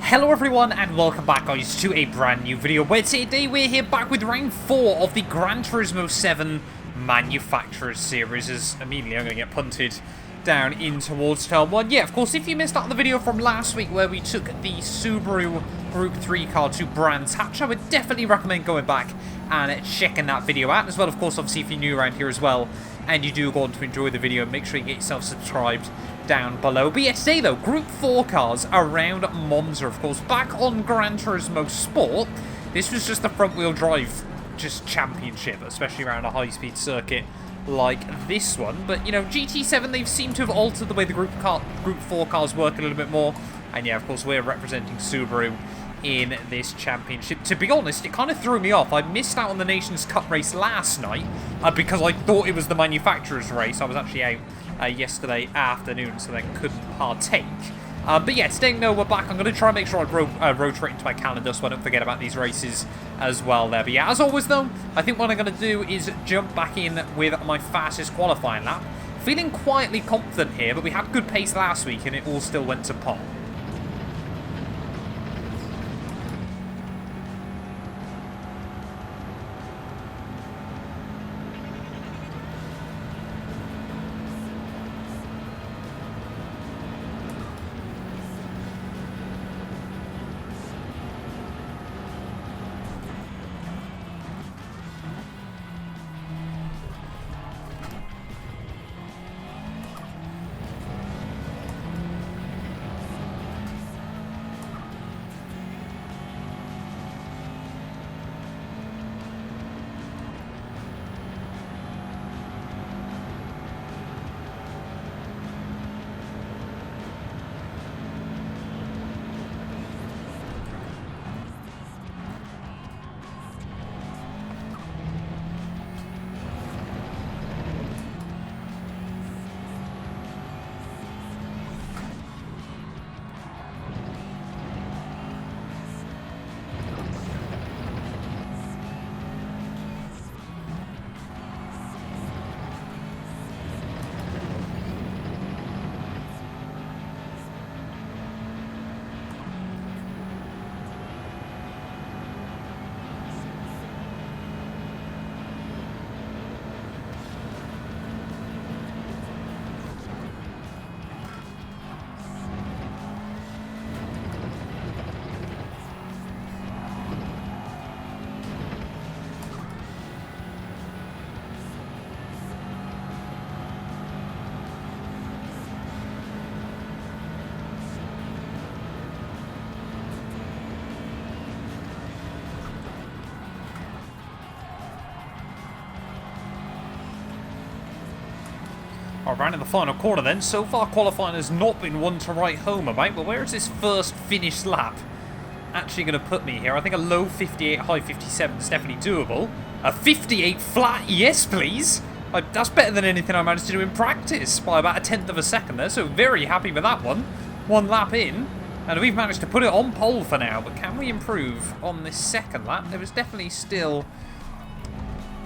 Hello everyone and welcome back guys to a brand new video where today we're here back with round 4 of the Gran Turismo 7 Manufacturers Series as immediately I'm going to get punted down in towards turn 1. Yeah, of course, if you missed out on the video from last week where we took the Subaru Group 3 car to Brands Hatch, I would definitely recommend going back and checking that video out. As well, of course, obviously if you're new around here as well and you do go on to enjoy the video, make sure you get yourself subscribed down below. But yeah, today though, Group 4 cars around Monza, of course, back on Gran Turismo Sport. This was just the front wheel drive, just championship, especially around a high-speed circuit like this one. But, you know, GT7, they've seemed to have altered the way the Group 4 cars work a little bit more. And yeah, of course, we're representing Subaru in this championship. To be honest, it kind of threw me off. I missed out on the Nations Cup race last night because I thought it was the manufacturer's race. I was actually out yesterday afternoon, so then couldn't partake. But yeah, today, no, we're back. I'm going to try and make sure I rotate into my calendar so I don't forget about these races as well there. But yeah, as always though, I think what I'm going to do is jump back in with my fastest qualifying lap. Feeling quietly confident here, but we had good pace last week and it all still went to pot. Around in the final corner then. So far qualifying has not been one to write home about, but where is this first finished lap actually going to put me here? I think a low 58, high 57 is definitely doable. A 58 flat, yes please. That's better than anything I managed to do in practice by about a tenth of a second there, so very happy with that one. One lap in, and we've managed to put it on pole for now, but can we improve on this second lap? There was definitely still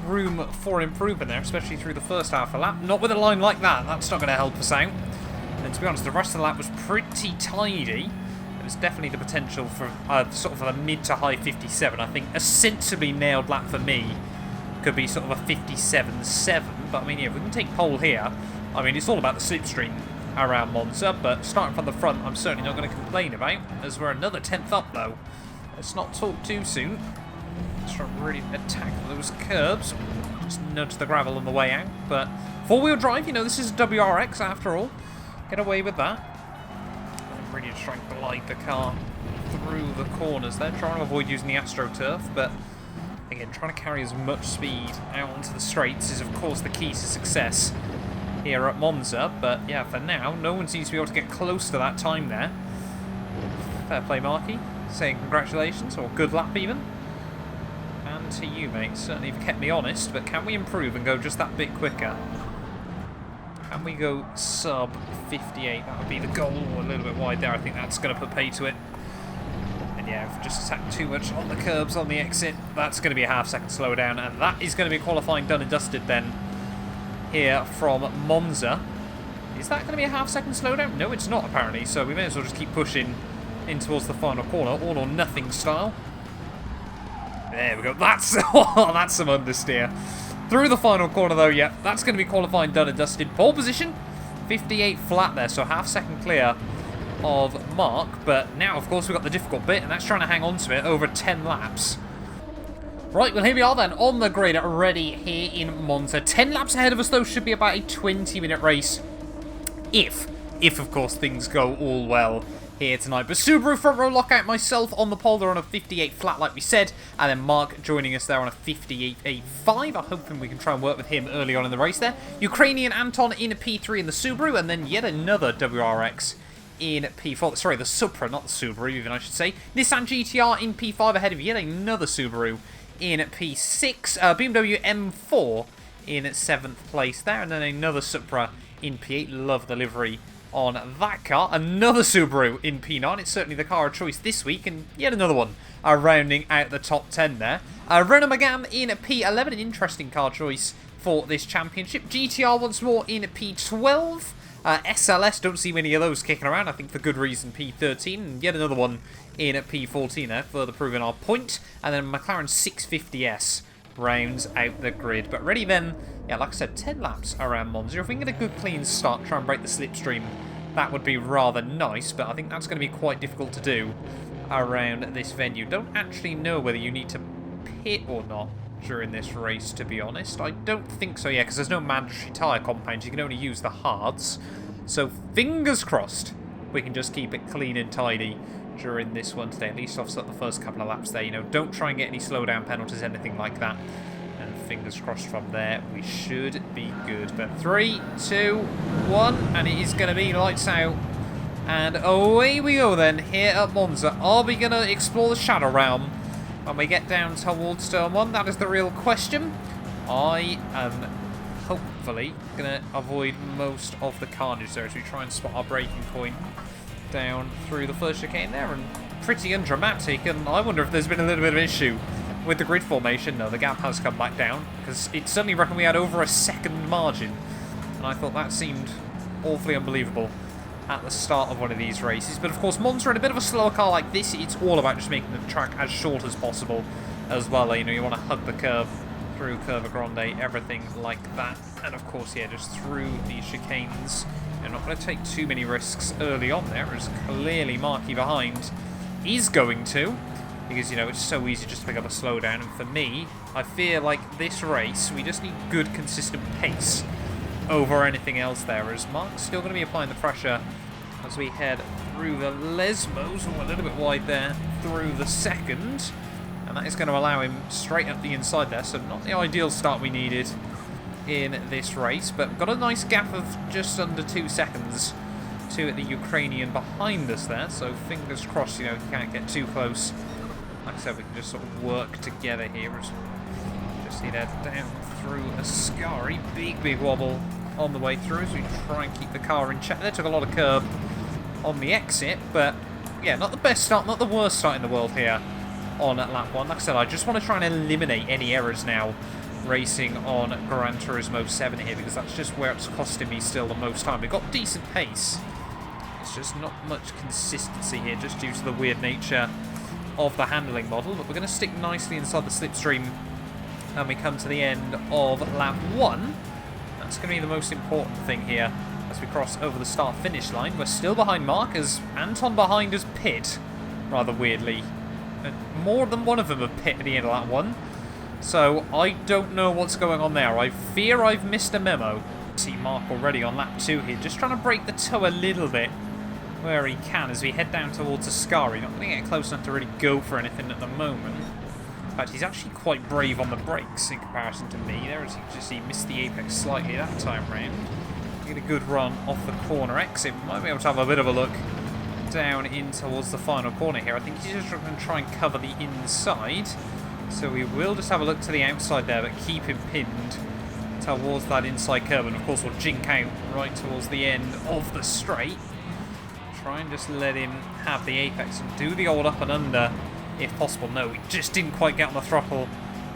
room for improvement there, especially through the first half of the lap. Not with a line like that, that's not going to help us out. And to be honest, the rest of the lap was pretty tidy. There's definitely the potential for sort of a mid to high 57. I think a sensibly nailed lap for me could be sort of a 57.7. But I mean, yeah, if we can take pole here, I mean, it's all about the slipstream around Monza, but starting from the front, I'm certainly not going to complain about, as we're another 10th up though. Let's not talk too soon. Let's try and really attack those curbs. Just nudge the gravel on the way out. But four-wheel drive, you know, this is a WRX after all. Get away with that. I'm really just trying to glide the car through the corners there. Trying to avoid using the AstroTurf, but again, trying to carry as much speed out onto the straights is, of course, the key to success here at Monza. But yeah, for now, no one seems to be able to get close to that time there. Fair play, Marky. Saying congratulations, or good lap even. And to you, mate. Certainly you've kept me honest, but can we improve and go just that bit quicker? Can we go sub 58? That would be the goal. A little bit wide there. I think that's going to put pay to it. And yeah, if we just attack too much on the curbs on the exit, that's going to be a half-second slowdown. And that is going to be qualifying done and dusted then here from Monza. Is that going to be a half-second slowdown? No, it's not, apparently. So we may as well just keep pushing in towards the final corner, all or nothing style. There we go. That's that's some understeer. Through the final corner though, yeah, that's going to be qualifying done and dusted. Pole position, 58 flat there, so half second clear of Mark. But now, of course, we've got the difficult bit, and that's trying to hang on to it over 10 laps. Right, well, here we are then on the grid, ready here in Monza. 10 laps ahead of us, though, should be about a 20-minute race. If, of course, things go all well here tonight. But Subaru front row lockout, myself on the pole, they're on a 58 flat, like we said. And then Mark joining us there on a 58.5. I'm hoping we can try and work with him early on in the race there. Ukrainian Anton in a P3 in the Subaru, and then yet another WRX in P4. Sorry, the Supra, not the Subaru, even I should say. Nissan GTR in P5 ahead of yet another Subaru in P6. BMW M4 in 7th place there, and then another Supra in P8. Love the livery on that car. Another Subaru in P9. It's certainly the car of choice this week, and yet another one rounding out the top 10 there. Renault Megane in P11, an interesting car choice for this championship. GTR once more in P12. SLS, don't see many of those kicking around, I think for good reason, P13, and yet another one in at P14 there, further proving our point. And then McLaren 650S rounds out the grid. But ready then, yeah, like I said, 10 laps around Monza. If we can get a good clean start, try and break the slipstream, that would be rather nice, but I think that's going to be quite difficult to do around this venue. Don't actually know whether you need to pit or not during this race, to be honest. I don't think so, yeah, because there's no mandatory tyre compounds. You can only use the hards. So fingers crossed we can just keep it clean and tidy during this one today. At least offset the first couple of laps there. You know, don't try and get any slowdown penalties, anything like that. And fingers crossed from there, we should be good. But 3, 2, 1, and it is going to be lights out. And away we go then, here at Monza. Are we going to explore the Shadow Realm when we get down towards turn 1? That is the real question. I am hopefully going to avoid most of the carnage there as we try and spot our braking point down through the first chicane there. And pretty undramatic, and I wonder if there's been a little bit of an issue with the grid formation. No, the gap has come back down, because it suddenly reckoned we had over a second margin. And I thought that seemed awfully unbelievable at the start of one of these races. But of course, Monza in a bit of a slower car like this, it's all about just making the track as short as possible as well. You know, you want to hug the curve through Curva Grande, everything like that. And of course, yeah, just through these chicanes. You're not going to take too many risks early on there, as clearly Marky behind is going to. Because, you know, it's so easy just to pick up a slowdown. And for me, I feel like this race, we just need good, consistent pace over anything else there, as Mark's still going to be applying the pressure as we head through the Lesmos, a little bit wide there, through the second, and that is going to allow him straight up the inside there, so not the ideal start we needed in this race, but got a nice gap of just under 2 seconds to the Ukrainian behind us there, so fingers crossed, you know, he can't get too close. Like I said, we can just sort of work together here. Just see that down through Ascari. Big wobble on the way through as we try and keep the car in check. They took a lot of curb on the exit, but yeah, not the best start, not the worst start in the world here on lap 1. Like I said, I just want to try and eliminate any errors now racing on Gran Turismo 7 here, because that's just where it's costing me still the most time. We've got decent pace. It's just not much consistency here, just due to the weird nature of the handling model, but we're going to stick nicely inside the slipstream and we come to the end of lap 1. That's going to be the most important thing here as we cross over the start-finish line. We're still behind Mark, as Anton behind us pit, rather weirdly. And more than one of them have pit at the end of lap 1, so I don't know what's going on there. I fear I've missed a memo. See Mark already on lap 2 here, just trying to break the toe a little bit where he can as we head down towards Ascari. Not going to get close enough to really go for anything at the moment. In fact, he's actually quite brave on the brakes in comparison to me there, as you can just see, missed the apex slightly that time round. Get a good run off the corner exit. Might be able to have a bit of a look down in towards the final corner here. I think he's just going to try and cover the inside. So we will just have a look to the outside there, but keep him pinned towards that inside curve. And of course we'll jink out right towards the end of the straight. Try and just let him have the apex and do the old up and under if possible. No, we just didn't quite get on the throttle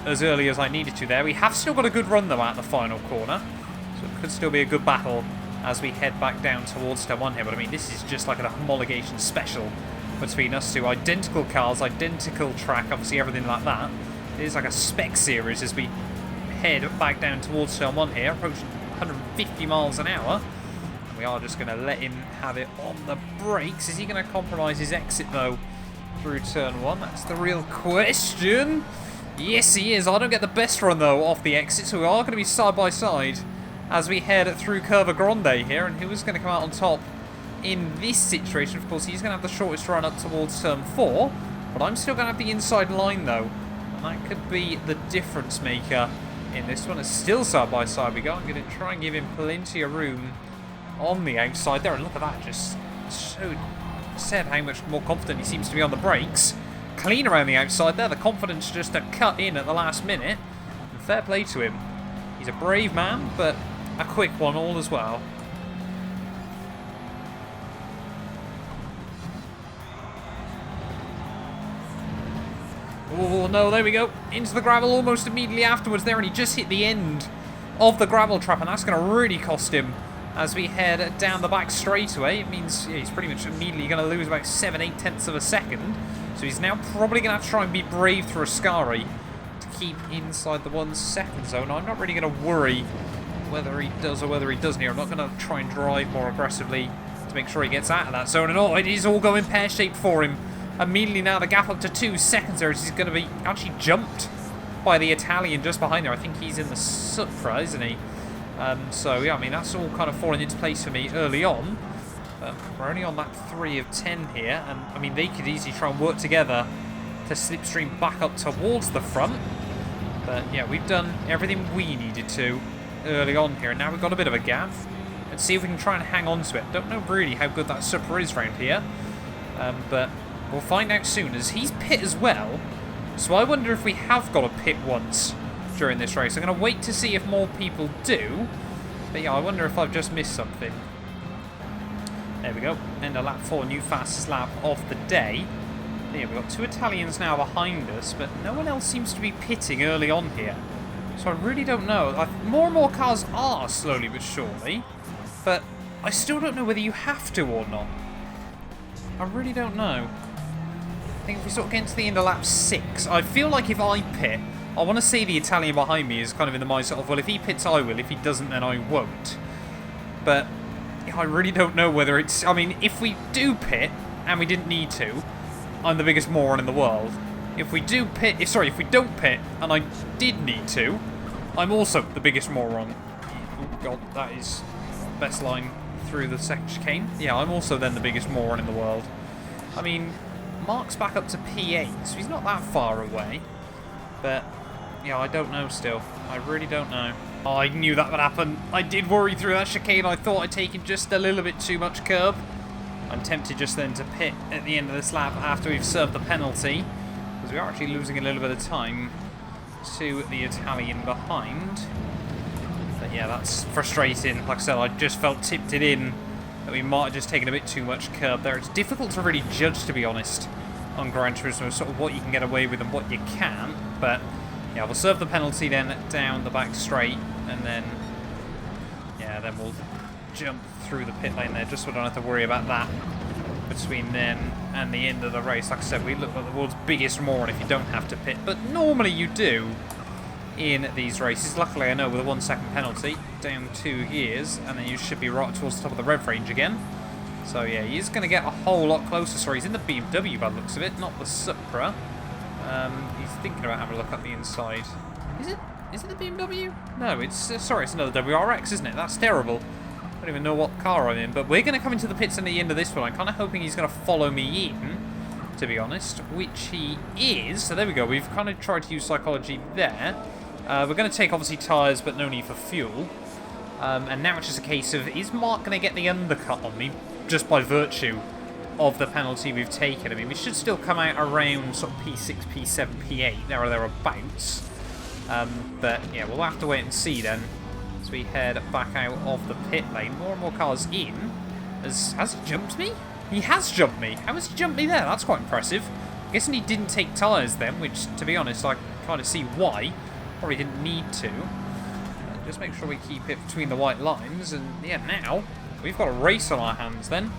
as early as I needed to there. We have still got a good run though at the final corner, so it could still be a good battle as we head back down towards turn 1 here. But I mean, this is just like a homologation special between us two. Identical cars, identical track, obviously everything like that. It is like a Spec series as we head back down towards turn 1 here, approaching 150 miles an hour. We are just going to let him have it on the brakes. Is he going to compromise his exit, though, through turn 1? That's the real question. Yes, he is. I don't get the best run, though, off the exit, so we are going to be side by side as we head through Curva Grande here. And who is going to come out on top in this situation? Of course, he's going to have the shortest run up towards turn 4, but I'm still going to have the inside line, though. And that could be the difference maker in this one. It's still side by side we go. I'm going to try and give him plenty of room on the outside there, and look at that, just said how much more confident he seems to be on the brakes. Clean around the outside there, the confidence just to cut in at the last minute, and fair play to him. He's a brave man, but a quick one all as well. Oh no, there we go, into the gravel almost immediately afterwards there, and he just hit the end of the gravel trap, and that's going to really cost him. As we head down the back straightaway, it means he's pretty much immediately going to lose about 7-8 tenths of a second. So he's now probably going to have to try and be brave through Ascari to keep inside the 1 second zone. I'm not really going to worry whether he does or whether he doesn't here. I'm not going to try and drive more aggressively to make sure he gets out of that zone. And oh, it is all going pear-shaped for him. Immediately now the gap up to 2 seconds there as he's going to be actually jumped by the Italian just behind there. I think he's in the Supra, isn't he? So yeah, I mean, that's all kind of falling into place for me early on. We're only on that 3 of 10 here, and I mean, they could easily try and work together to slipstream back up towards the front. But yeah, we've done everything we needed to early on here, and now we've got a bit of a gap. Let's see if we can try and hang on to it. Don't know really how good that Supra is round here, but we'll find out soon, as he's pit as well. So I wonder if we have got a pit once during this race. I'm going to wait to see if more people do. But yeah, I wonder if I've just missed something. There we go. End of lap 4, new fastest lap of the day. Yeah, we've got 2 Italians now behind us, but no one else seems to be pitting early on here. So I really don't know. More and more cars are, slowly but surely. But I still don't know whether you have to or not. I really don't know. I think if we sort of get into the end of lap 6, I feel like if I pit, I want to see the Italian behind me is kind of in the mindset of, well, if he pits, I will. If he doesn't, then I won't. But I really don't know whether it's... I mean, if we do pit, and we didn't need to, I'm the biggest moron in the world. If we do pit... if we don't pit, and I did need to, I'm also the biggest moron. Oh, God, that is the best line through the second chicane. Yeah, I'm also then the biggest moron in the world. I mean, Mark's back up to P8, so he's not that far away. But... yeah, I don't know still. I really don't know. Oh, I knew that would happen. I did worry through that chicane. I thought I'd taken just a little bit too much curb. I'm tempted just then to pit at the end of this lap after we've served the penalty, because we are actually losing a little bit of time to the Italian behind. But yeah, that's frustrating. Like I said, I just felt tipped it in that we might have just taken a bit too much curb there. It's difficult to really judge, to be honest, on Gran Turismo, sort of what you can get away with and what you can't. But yeah, we'll serve the penalty then down the back straight, and then, yeah, then we'll jump through the pit lane there, just so we don't have to worry about that between then and the end of the race. Like I said, we look like the world's biggest moron if you don't have to pit, but normally you do in these races. Luckily, I know with a 1 second penalty, down 2 years, and then you should be right towards the top of the rev range again. So yeah, he's going to get a whole lot closer. Sorry, he's in the BMW by the looks of it, not the Supra. He's thinking about having a look at the inside. Is it? Is it the BMW? No, it's... sorry, it's another WRX, isn't it? That's terrible. I don't even know what car I'm in. But we're going to come into the pits at the end of this one. I'm kind of hoping he's going to follow me in, to be honest, which he is. So there we go. We've kind of tried to use psychology there. We're going to take, obviously, tyres, but no need for fuel. And now it's just a case of, is Mark going to get the undercut on me just by virtue of the penalty we've taken? I mean, we should still come out around sort of P6, P7, P8, there or thereabouts. But yeah, we'll have to wait and see then as we head back out of the pit lane. More and more cars in. Has he jumped me? He has jumped me. How has he jumped me there? That's quite impressive. I'm guessing he didn't take tyres then, which, to be honest, I kind of see why. Probably didn't need to. Just make sure we keep it between the white lines. And yeah, now we've got a race on our hands then.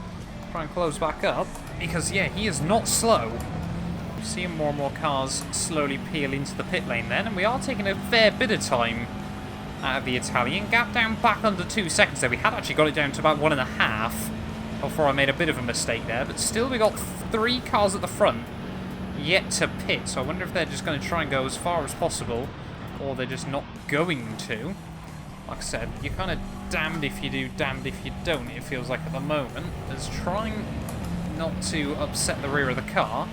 Try and close back up. Because, yeah, he is not slow. We're seeing more and more cars slowly peel into the pit lane then, and we are taking a fair bit of time out of the Italian. Gap down back under 2 seconds there. We had actually got it down to about 1.5 before I made a bit of a mistake there, but still we got 3 cars at the front yet to pit, so I wonder if they're just going to try and go as far as possible, or they're just not going to. Like I said, you're kind of damned if you do, damned if you don't, it feels like at the moment. As trying not to upset the rear of the car.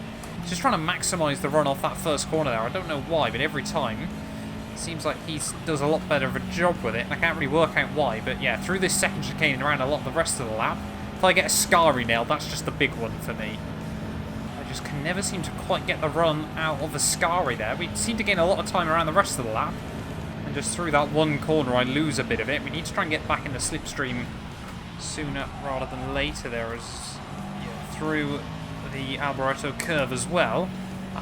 Just trying to maximise the run off that first corner there. I don't know why, but every time it seems like he does a lot better of a job with it. And I can't really work out why, but yeah, through this second chicane and around a lot of the rest of the lap, if I get a Scari nailed, that's just the big one for me. I just can never seem to quite get the run out of the Scari there. We seem to gain a lot of time around the rest of the lap. And just through that one corner, I lose a bit of it. We need to try and get back in the slipstream sooner rather than later there, as through the Alboreto curve as well.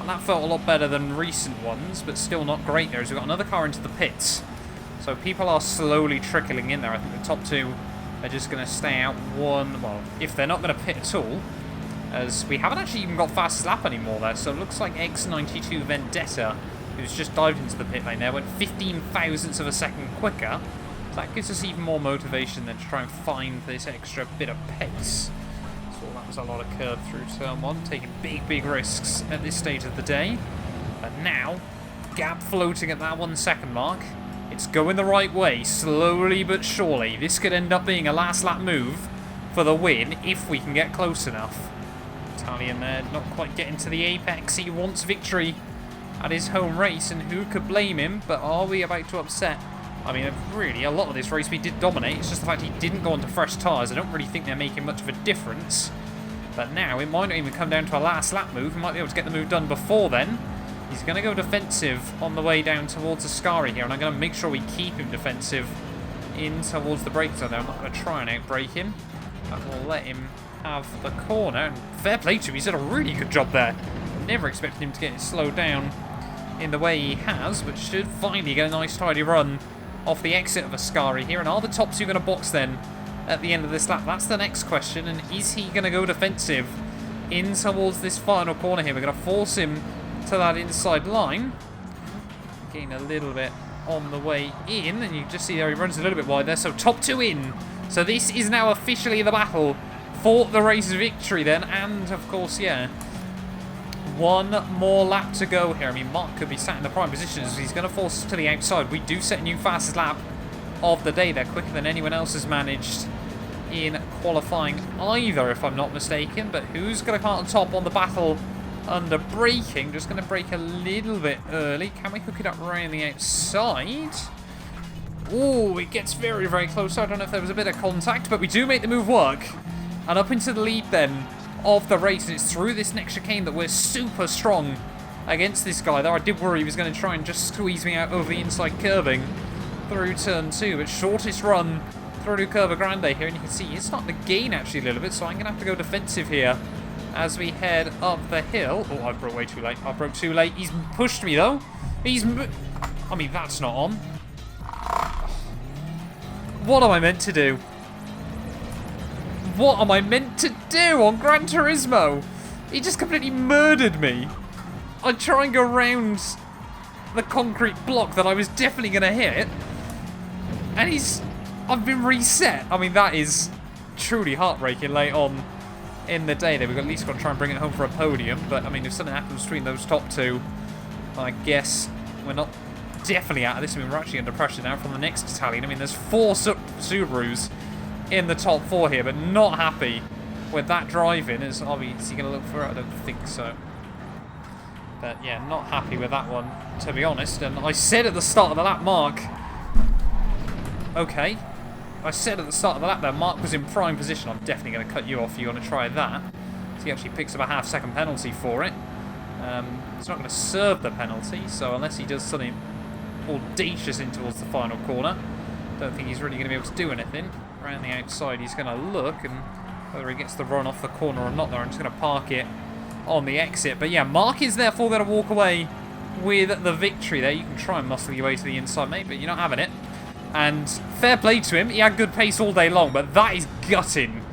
That felt a lot better than recent ones, but still not great there, as we've got another car into the pits. So people are slowly trickling in there. I think the top 2 are just going to stay out one, well, if they're not going to pit at all, as we haven't actually even got fastest lap anymore there. So it looks like X92 Vendetta, who's just dived into the pit lane there, went 15 thousandths of a second quicker. So that gives us even more motivation than to try and find this extra bit of pace. That was a lot of curve through turn 1, taking big risks at this stage of the day. But now, gap floating at that 1 second mark. It's going the right way, slowly but surely. This could end up being a last lap move for the win if we can get close enough. Italian there, not quite getting to the apex. He wants victory at his home race, and who could blame him? But are we about to upset? I mean, really, a lot of this race we did dominate. It's just the fact he didn't go onto fresh tyres. I don't really think they're making much of a difference. But now, it might not even come down to a last lap move. We might be able to get the move done before then. He's going to go defensive on the way down towards the Scari here, and I'm going to make sure we keep him defensive in towards the brake zone there. I'm not going to try and outbrake him. I will let him have the corner. And fair play to him, he's done a really good job there. Never expected him to get it slowed down in the way he has, but should finally get a nice tidy run off the exit of a Scari here. And are the top 2 going to box then at the end of this lap? That's the next question. And is he going to go defensive in towards this final corner here? We're going to force him to that inside line. Gain a little bit on the way in, and you just see there he runs a little bit wide there. So top 2 in. So this is now officially the battle for the race victory then. And of course, yeah, one more lap to go here. I mean, Mark could be sat in the prime position as he's going to force us to the outside. We do set a new fastest lap of the day there, quicker than anyone else has managed in qualifying either, if I'm not mistaken. But who's going to come out on top on the battle under braking? Just going to brake a little bit early. Can we hook it up around the outside? Oh, it gets very close. I don't know if there was a bit of contact, but we do make the move work. And up into the lead then of the race, and it's through this next chicane that we're super strong against this guy there. I did worry he was going to try and just squeeze me out over the inside curbing through turn 2, but shortest run through Curva Grande here, and you can see he's starting to gain actually a little bit, so I'm going to have to go defensive here as we head up the hill. Oh, I broke way too late. I broke too late. He's pushed me though. I mean, that's not on. What am I meant to do? What am I meant to do on Gran Turismo? He just completely murdered me. I try and go around the concrete block that I was definitely going to hit, and I've been reset. I mean, that is truly heartbreaking late on in the day. We've at least got to try and bring it home for a podium, but I mean, if something happens between those top 2, I guess we're not definitely out of this. I mean, we're actually under pressure now from the next Italian. I mean, there's 4 Subarus in the top 4 here, but not happy with that driving. Is he going to look for it? I don't think so. But yeah, not happy with that one, to be honest. And I said at the start of the lap, Mark... Okay. I said at the start of the lap there, Mark was in prime position. I'm definitely going to cut you off if you want to try that. So he actually picks up a half-second penalty for it. He's not going to serve the penalty, so unless he does something audacious in towards the final corner, don't think he's really going to be able to do anything. Around the outside, he's going to look, and whether he gets the run off the corner or not there, I'm just going to park it on the exit. But yeah, Mark is therefore going to walk away with the victory there. You can try and muscle your way to the inside, mate, but you're not having it. And fair play to him. He had good pace all day long, but that is gutting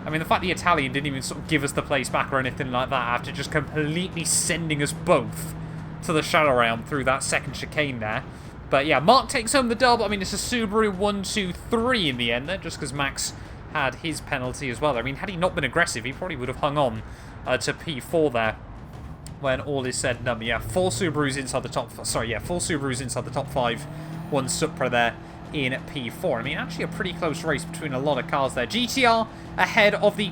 I mean, the fact the Italian didn't even sort of give us the place back or anything like that after just completely sending us both to the shadow round through that second chicane there. But yeah, Mark takes home the dub. I mean, it's a Subaru 1-2-3 in the end there, just because Max had his penalty as well. I mean, had he not been aggressive, he probably would have hung on to P4 there when all is said and done. But yeah, 4 Subarus inside the top... Sorry, yeah, 4 Subarus inside the top 5. 1 Supra there in P4. I mean, actually a pretty close race between a lot of cars there. GTR ahead of the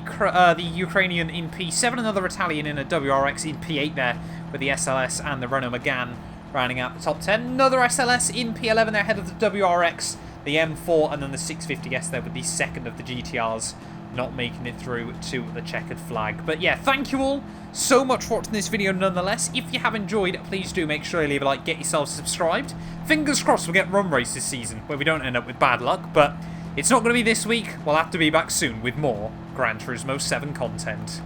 Ukrainian in P7. Another Italian in a WRX in P8 there with the SLS and the Renault Megane rounding out the top 10. Another SLS in P11 there ahead of the WRX, the M4, and then the 650S there with the second of the GTRs not making it through to the checkered flag. But yeah, thank you all so much for watching this video nonetheless. If you have enjoyed, please do make sure you leave a like, get yourselves subscribed. Fingers crossed we'll get run race this season where we don't end up with bad luck, but it's not going to be this week. We'll have to be back soon with more Gran Turismo 7 content.